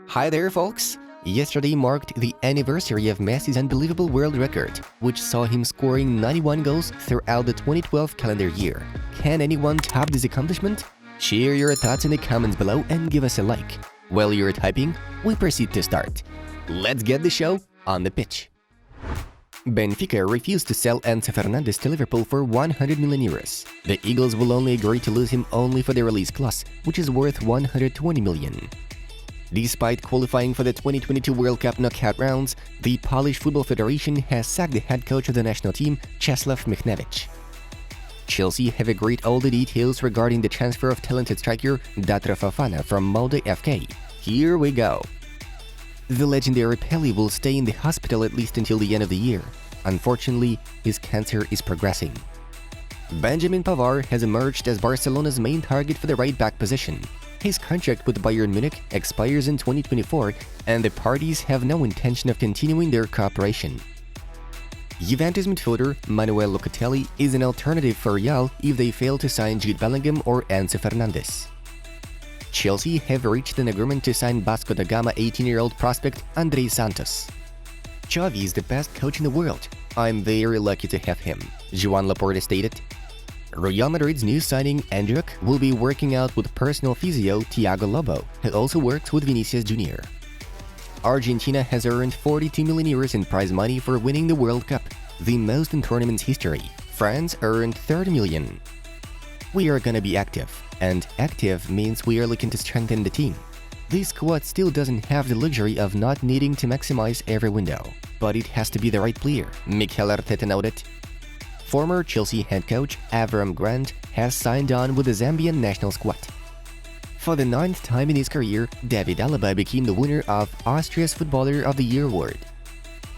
Hi there, folks! Yesterday marked the anniversary of Messi's unbelievable world record, which saw him scoring 91 goals throughout the 2012 calendar year. Can anyone top this accomplishment? Share your thoughts in the comments below and give us a like. While you're typing, we proceed to start. Let's get the show on the pitch. Benfica refused to sell Enzo Fernandez to Liverpool for 100 million euros. The Eagles will only agree to lose him only for the release clause, which is worth 120 million. Despite qualifying for the 2022 World Cup knockout rounds, the Polish Football Federation has sacked the head coach of the national team, Czesław Michniewicz. Chelsea have agreed all the details regarding the transfer of talented striker Datro Fofana from Molde FK. Here we go. The legendary Pelé will stay in the hospital at least until the end of the year. Unfortunately, his cancer is progressing. Benjamin Pavard has emerged as Barcelona's main target for the right-back position. His contract with Bayern Munich expires in 2024, and the parties have no intention of continuing their cooperation. Juventus midfielder Manuel Locatelli is an alternative for Real if they fail to sign Jude Bellingham or Enzo Fernandez. Chelsea have reached an agreement to sign Vasco da Gama 18-year-old prospect Andrei Santos. Xavi is the best coach in the world. I'm very lucky to have him, Joan Laporta stated. Real Madrid's new signing, Endrick, will be working out with personal physio Thiago Lobo, who also works with Vinicius Jr. Argentina has earned 42 million euros in prize money for winning the World Cup, the most in tournament's history. France earned 30 million. We are gonna be active, and active means we are looking to strengthen the team. This squad still doesn't have the luxury of not needing to maximize every window, but it has to be the right player, Mikel Arteta noted. Former Chelsea head coach Avram Grant has signed on with the Zambian national squad. For the 9th time in his career, David Alaba became the winner of Austria's Footballer of the Year award.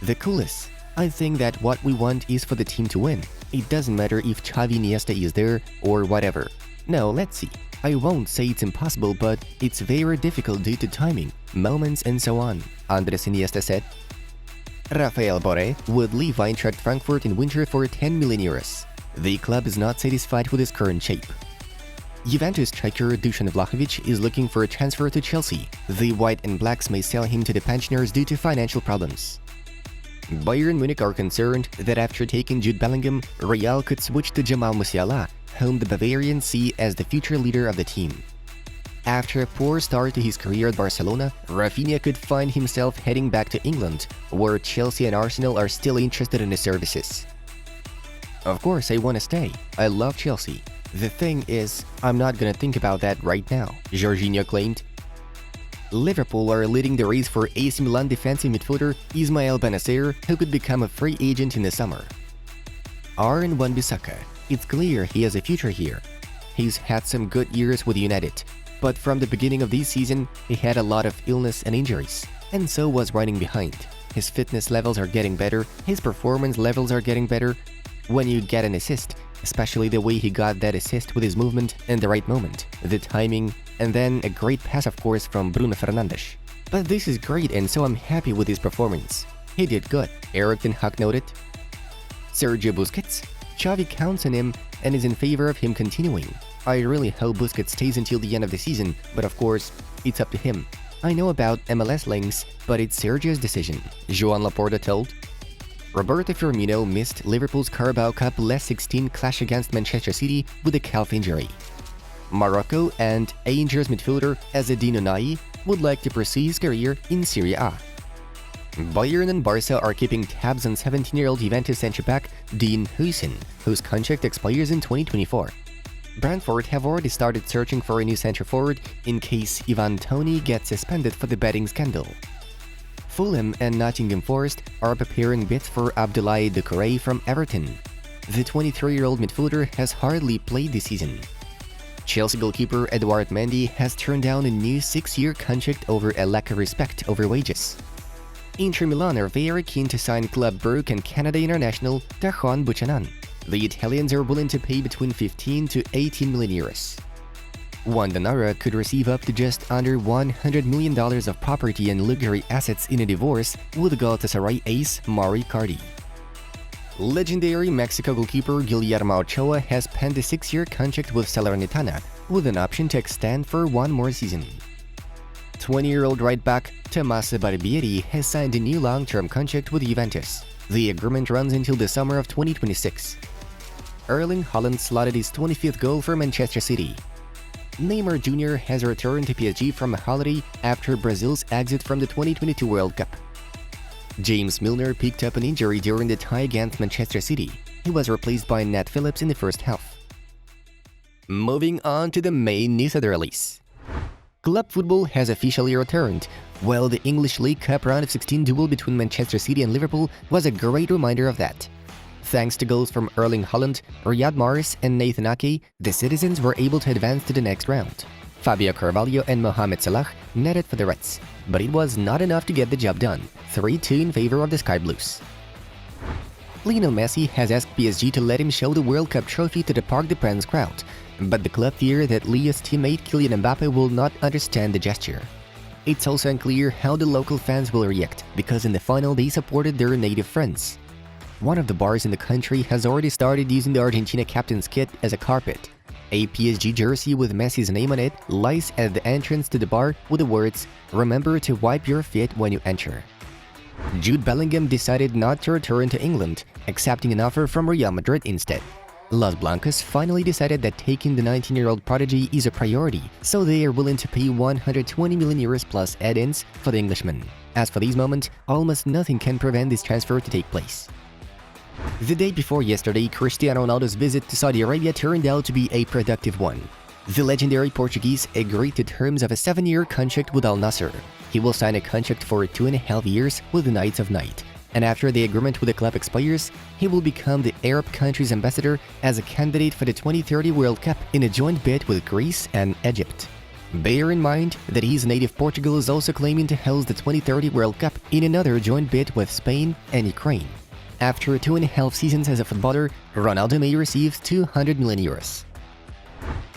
The coolest. I think that what we want is for the team to win. It doesn't matter if Xavi Iniesta is there or whatever. No, let's see. I won't say it's impossible, but it's very difficult due to timing, moments and so on, Andres Iniesta said. Rafael Borré would leave Eintracht Frankfurt in winter for 10 million euros. The club is not satisfied with his current shape. Juventus striker Dusan Vlahovic is looking for a transfer to Chelsea. The White and Blacks may sell him to the pensioners due to financial problems. Bayern Munich are concerned that after taking Jude Bellingham, Real could switch to Jamal Musiala, whom the Bavarians see as the future leader of the team. After a poor start to his career at Barcelona, Rafinha could find himself heading back to England, where Chelsea and Arsenal are still interested in his services. Of course, I want to stay. I love Chelsea. The thing is, I'm not gonna think about that right now, Jorginho claimed. Liverpool are leading the race for AC Milan defensive midfielder Ismail Benacer, who could become a free agent in the summer. Aaron Wan-Bissaka. It's clear he has a future here. He's had some good years with United, but from the beginning of this season, he had a lot of illness and injuries, and so was running behind. His fitness levels are getting better, his performance levels are getting better. When you get an assist, especially the way he got that assist with his movement and the right moment, the timing, and then a great pass of course from Bruno Fernandes. But this is great and so I'm happy with his performance. He did good, Erik ten Hag noted. Sergio Busquets? Xavi counts on him and is in favor of him continuing. I really hope Busquets stays until the end of the season, but of course, it's up to him. I know about MLS links, but it's Sergio's decision, Joan Laporta told. Roberto Firmino missed Liverpool's Carabao Cup last 16 clash against Manchester City with a calf injury. Morocco and Rangers midfielder Azzedine Ounahi would like to pursue his career in Serie A. Bayern and Barca are keeping tabs on 17-year-old Juventus centre-back Dean Huijsen, whose contract expires in 2024. Brentford have already started searching for a new centre-forward in case Ivan Toney gets suspended for the betting scandal. Fulham and Nottingham Forest are preparing bids for Abdoulaye Doucouré from Everton. The 23-year-old midfielder has hardly played this season. Chelsea goalkeeper Edouard Mendy has turned down a new 6-year contract over a lack of respect over wages. Inter Milan are very keen to sign Club Brugge and Canada international Tajon Buchanan. The Italians are willing to pay between 15 to 18 million euros. Wanda Nara could receive up to just under $100 million of property and luxury assets in a divorce with Galatasaray ace Mauro Icardi. Legendary Mexico goalkeeper Guillermo Ochoa has penned a 6-year contract with Salernitana, with an option to extend for one more season. 20-year-old right-back Tommaso Barbieri has signed a new long-term contract with Juventus. The agreement runs until the summer of 2026. Erling Haaland slotted his 25th goal for Manchester City. Neymar Jr. has returned to PSG from a holiday after Brazil's exit from the 2022 World Cup. James Milner picked up an injury during the tie against Manchester City. He was replaced by Nat Phillips in the first half. Moving on to the main news of the release. Club football has officially returned, while the English League Cup round of 16 duel between Manchester City and Liverpool was a great reminder of that. Thanks to goals from Erling Haaland, Riyad Mahrez and Nathan Ake, the citizens were able to advance to the next round. Fabio Carvalho and Mohamed Salah netted for the Reds, but it was not enough to get the job done, 3-2 in favor of the Sky Blues. Lionel Messi has asked PSG to let him show the World Cup trophy to the Parc des Princes crowd, but the club fear that Leo's teammate Kylian Mbappe will not understand the gesture. It's also unclear how the local fans will react, because in the final they supported their native friends. One of the bars in the country has already started using the Argentina captain's kit as a carpet. A PSG jersey with Messi's name on it lies at the entrance to the bar with the words, "Remember to wipe your feet when you enter." Jude Bellingham decided not to return to England, accepting an offer from Real Madrid instead. Los Blancos finally decided that taking the 19-year-old prodigy is a priority, so they are willing to pay 120 million euros plus add-ins for the Englishman. As for this moment, almost nothing can prevent this transfer to take place. The day before yesterday, Cristiano Ronaldo's visit to Saudi Arabia turned out to be a productive one. The legendary Portuguese agreed to terms of a 7-year contract with Al Nassr. He will sign a contract for 2.5 years with the Knights of Night, and after the agreement with the club expires, he will become the Arab country's ambassador as a candidate for the 2030 World Cup in a joint bid with Greece and Egypt. Bear in mind that his native Portugal is also claiming to host the 2030 World Cup in another joint bid with Spain and Ukraine. After 2.5 seasons as a footballer, Ronaldo may receive 200 million euros.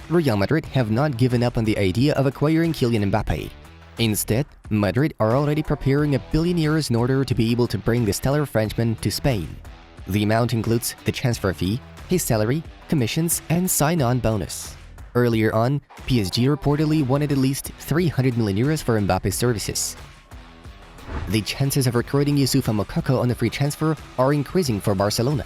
Real Madrid have not given up on the idea of acquiring Kylian Mbappe. Instead, Madrid are already preparing €1 billion in order to be able to bring the stellar Frenchman to Spain. The amount includes the transfer fee, his salary, commissions, and sign-on bonus. Earlier on, PSG reportedly wanted at least 300 million euros for Mbappe's services. The chances of recruiting Youssoufa Moukoko on a free transfer are increasing for Barcelona.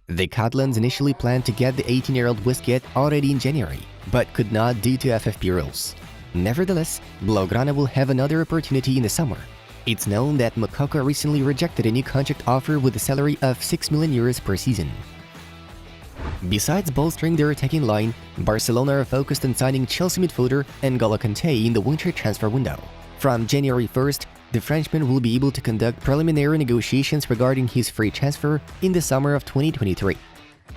The Catalans initially planned to get the 18-year-old Busquets already in January, but could not due to FFP rules. Nevertheless, Blaugrana will have another opportunity in the summer. It's known that Moukoko recently rejected a new contract offer with a salary of 6 million euros per season. Besides bolstering their attacking line, Barcelona are focused on signing Chelsea midfielder N'Golo Kanté in the winter transfer window. From January 1st, the Frenchman will be able to conduct preliminary negotiations regarding his free transfer in the summer of 2023.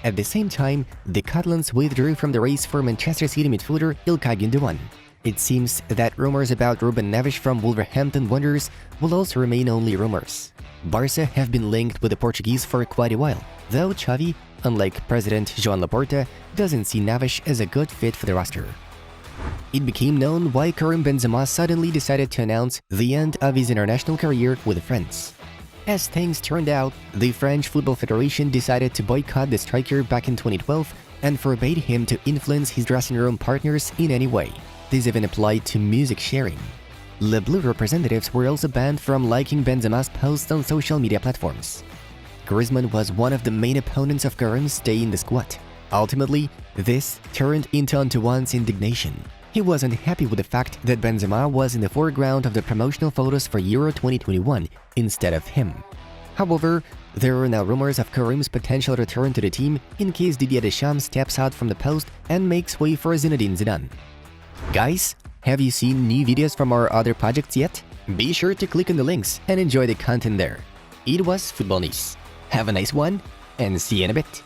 At the same time, the Catalans withdrew from the race for Manchester City midfielder Ilkay Gundogan. It seems that rumors about Ruben Neves from Wolverhampton Wanderers will also remain only rumors. Barca have been linked with the Portuguese for quite a while, though Xavi, unlike President Joan Laporta, doesn't see Neves as a good fit for the roster. It became known why Karim Benzema suddenly decided to announce the end of his international career with France. As things turned out, the French Football Federation decided to boycott the striker back in 2012 and forbade him to influence his dressing room partners in any way. This even applied to music sharing. Le Bleu representatives were also banned from liking Benzema's posts on social media platforms. Griezmann was one of the main opponents of Karim's stay in the squad. Ultimately, this turned into Antoine's indignation. He wasn't happy with the fact that Benzema was in the foreground of the promotional photos for Euro 2021 instead of him. However, there are now rumors of Karim's potential return to the team in case Didier Deschamps steps out from the post and makes way for Zinedine Zidane. Guys, have you seen new videos from our other projects yet? Be sure to click on the links and enjoy the content there. It was Football News. Have a nice one, and see you in a bit.